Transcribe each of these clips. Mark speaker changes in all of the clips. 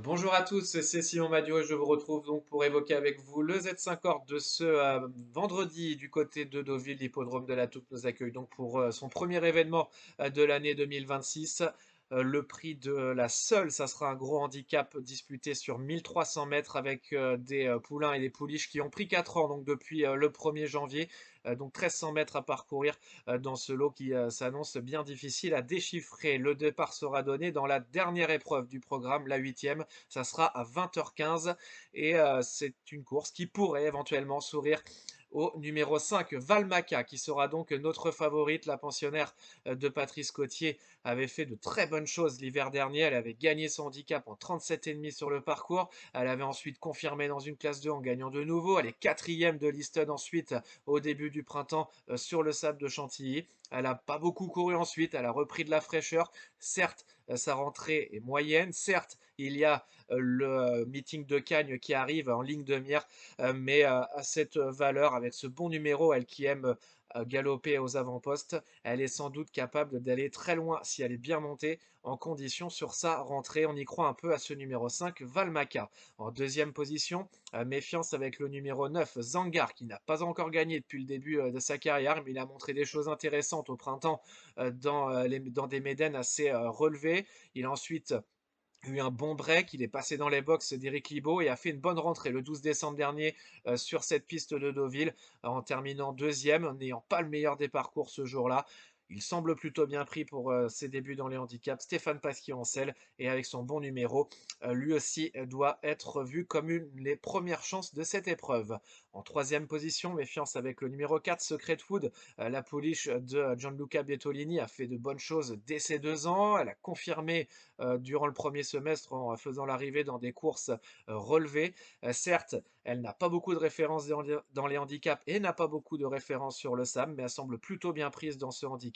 Speaker 1: Bonjour à tous, c'est Simon Madio et je vous retrouve donc pour évoquer avec vous le Z5 Or de ce vendredi du côté de Deauville. L'hippodrome de la Toupe nous accueille donc pour son premier événement de l'année 2026. Le prix de la seule, ça sera un gros handicap disputé sur 1300 mètres avec des poulains et des pouliches qui ont pris 4 ans donc depuis le 1er janvier. Donc 1300 mètres à parcourir dans ce lot qui s'annonce bien difficile à déchiffrer. Le départ sera donné dans la dernière épreuve du programme, la huitième. Ça sera à 20h15 et c'est une course qui pourrait éventuellement sourire au numéro 5, Valmaca, qui sera donc notre favorite. La pensionnaire de Patrice Cotier avait fait de très bonnes choses l'hiver dernier. Elle avait gagné son handicap en 37,5 sur le parcours. Elle avait ensuite confirmé dans une classe 2 en gagnant de nouveau. Elle est quatrième de Liston ensuite au début du printemps sur le sable de Chantilly. Elle n'a pas beaucoup couru ensuite. Elle a repris de la fraîcheur. Certes, sa rentrée est moyenne. Certes, il y a le meeting de Cagnes qui arrive en ligne de mire, mais à cette valeur, avec ce bon numéro, elle qui aime galoper aux avant-postes, elle est sans doute capable d'aller très loin si elle est bien montée en condition sur sa rentrée. On y croit un peu à ce numéro 5, Valmaca. En deuxième position, méfiance avec le numéro 9, Zangar, qui n'a pas encore gagné depuis le début de sa carrière, mais il a montré des choses intéressantes au printemps dans des médaines assez relevées. Il a ensuite eu un bon break, il est passé dans les box d'Éric Libaud et a fait une bonne rentrée le 12 décembre dernier sur cette piste de Deauville en terminant deuxième, en n'ayant pas le meilleur des parcours ce jour-là. Il semble plutôt bien pris pour ses débuts dans les handicaps. Stéphane Pasquier en selle et avec son bon numéro, lui aussi doit être vu comme une les premières chances de cette épreuve. En troisième position, méfiance avec le numéro 4, Secret Food. La pouliche de Gianluca Bietolini a fait de bonnes choses dès ses 2 ans. Elle a confirmé durant le premier semestre en faisant l'arrivée dans des courses relevées. Certes, elle n'a pas beaucoup de références dans les handicaps et n'a pas beaucoup de références sur le SAM, mais elle semble plutôt bien prise dans ce handicap.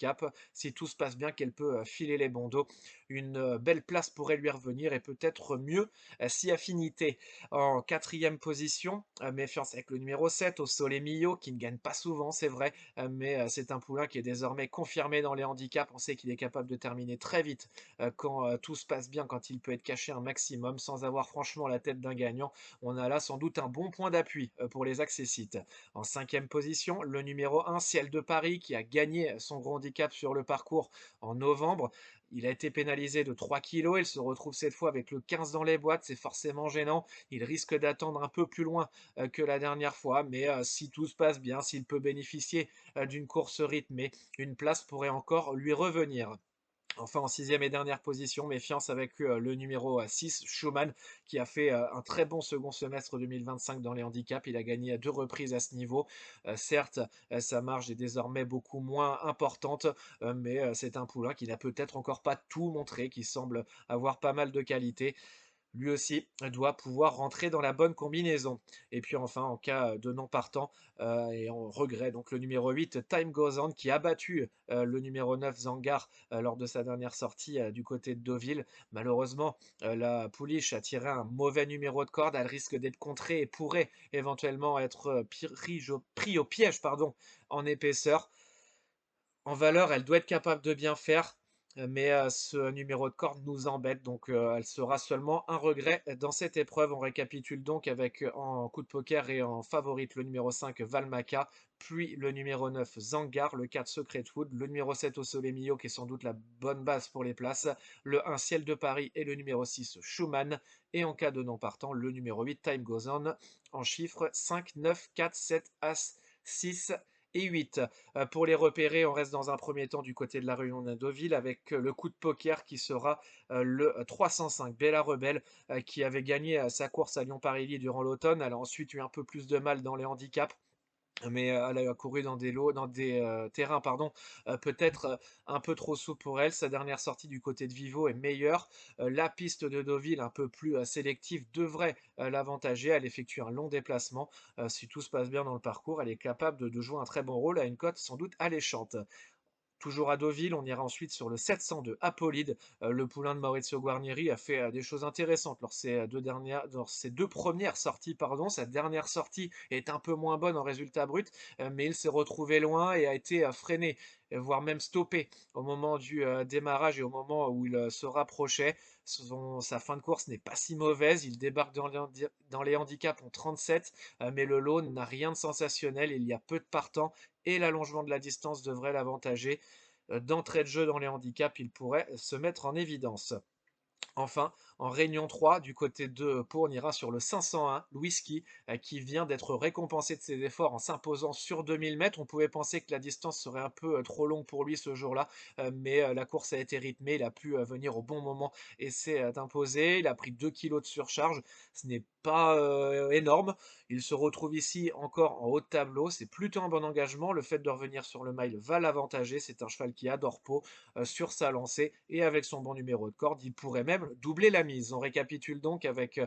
Speaker 1: Si tout se passe bien, qu'elle peut filer les bons dos, une belle place pourrait lui revenir et peut-être mieux si affinité. En quatrième position, méfiance avec le numéro 7, au Soleil Millau, qui ne gagne pas souvent, c'est vrai, mais c'est un poulain qui est désormais confirmé dans les handicaps. On sait qu'il est capable de terminer très vite quand tout se passe bien, quand il peut être caché un maximum sans avoir franchement la tête d'un gagnant. On a là sans doute un bon point d'appui pour les accessites. En cinquième position, le numéro 1, Ciel de Paris, qui a gagné son gros handicap sur le parcours en novembre. Il a été pénalisé de 3 kilos. Il se retrouve cette fois avec le 15 dans les boîtes. C'est forcément gênant. Il risque d'attendre un peu plus loin que la dernière fois. Mais si tout se passe bien, s'il peut bénéficier d'une course rythmée, une place pourrait encore lui revenir. Enfin, en sixième et dernière position, méfiance avec le numéro 6, Schumann, qui a fait un très bon second semestre 2025 dans les handicaps. Il a gagné à deux reprises à ce niveau. Certes, sa marge est désormais beaucoup moins importante, mais c'est un poulain qui n'a peut-être encore pas tout montré, qui semble avoir pas mal de qualité. Lui aussi doit pouvoir rentrer dans la bonne combinaison. Et puis enfin, en cas de non partant et en regret, donc le numéro 8, Time Goes On, qui a battu le numéro 9, Zangar, lors de sa dernière sortie du côté de Deauville. Malheureusement, la pouliche a tiré un mauvais numéro de corde. Elle risque d'être contrée et pourrait éventuellement être pris au piège pardon, en épaisseur. En valeur, elle doit être capable de bien faire, mais ce numéro de corde nous embête, donc elle sera seulement un regret dans cette épreuve. On récapitule donc avec en coup de poker et en favorite le numéro 5 Valmaca, puis le numéro 9 Zangar, le 4 Secret Wood, le numéro 7 au Soleil Millau qui est sans doute la bonne base pour les places, le 1 Ciel de Paris et le numéro 6 Schumann, et en cas de non partant, le numéro 8 Time Goes On, en chiffres 5, 9, 4, 7, As, 6 et 8. Pour les repérer, on reste dans un premier temps du côté de la Réunion de Deauville avec le coup de poker qui sera le 305 Bella Rebelle qui avait gagné sa course à Lyon-Paris durant l'automne. Elle a ensuite eu un peu plus de mal dans les handicaps. Mais elle a couru dans des lots, dans des terrains, pardon, peut-être un peu trop souples pour elle. Sa dernière sortie du côté de Vivo est meilleure. La piste de Deauville, un peu plus sélective, devrait l'avantager. Elle effectue un long déplacement. Si tout se passe bien dans le parcours, elle est capable de jouer un très bon rôle à une cote sans doute alléchante. Toujours à Deauville, on ira ensuite sur le 702 Apollide. Le poulain de Maurizio Guarnieri a fait des choses intéressantes lors ses deux premières sorties, pardon. Sa dernière sortie est un peu moins bonne en résultat brut, mais il s'est retrouvé loin et a été freiné, voire même stoppé au moment du démarrage et au moment où il se rapprochait. Sa fin de course n'est pas si mauvaise. Il débarque dans les handicaps en 37, mais le lot n'a rien de sensationnel. Il y a peu de partants et l'allongement de la distance devrait l'avantager. D'entrée de jeu dans les handicaps, il pourrait se mettre en évidence. Enfin, en Réunion 3, du côté de Pau, on ira sur le 501 Louiski, qui vient d'être récompensé de ses efforts en s'imposant sur 2000 mètres. On pouvait penser que la distance serait un peu trop longue pour lui ce jour-là, mais la course a été rythmée. Il a pu venir au bon moment et s'est imposé. Il a pris 2 kilos de surcharge. Ce n'est pas énorme. Il se retrouve ici encore en haut de tableau. C'est plutôt un bon engagement. Le fait de revenir sur le mile va l'avantager. C'est un cheval qui adore Pau sur sa lancée et avec son bon numéro de corde, il pourrait même doubler la mise. On récapitule donc avec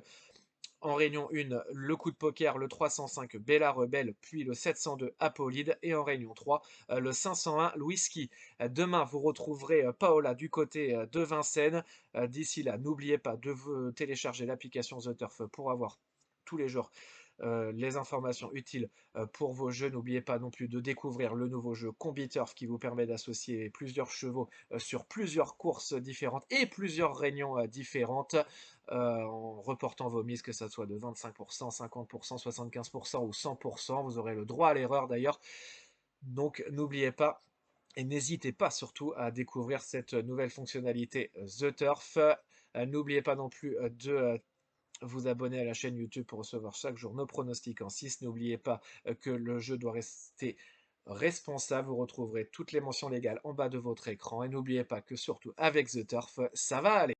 Speaker 1: en Réunion 1 le coup de poker, le 305 Bella Rebelle, puis le 702 Apollide et en Réunion 3 le 501 Louiski. Demain, vous retrouverez Paola du côté de Vincennes. D'ici là, n'oubliez pas de vous télécharger l'application The Turf pour avoir tous les jours les informations utiles pour vos jeux. N'oubliez pas non plus de découvrir le nouveau jeu Combiturf qui vous permet d'associer plusieurs chevaux sur plusieurs courses différentes et plusieurs réunions différentes en reportant vos mises, que ça soit de 25%, 50%, 75% ou 100%. Vous aurez le droit à l'erreur d'ailleurs. Donc n'oubliez pas et n'hésitez pas surtout à découvrir cette nouvelle fonctionnalité The Turf. N'oubliez pas non plus de vous abonner à la chaîne YouTube pour recevoir chaque jour nos pronostics en 6. N'oubliez pas que le jeu doit rester responsable. Vous retrouverez toutes les mentions légales en bas de votre écran. Et n'oubliez pas que surtout avec The Turf, ça va aller.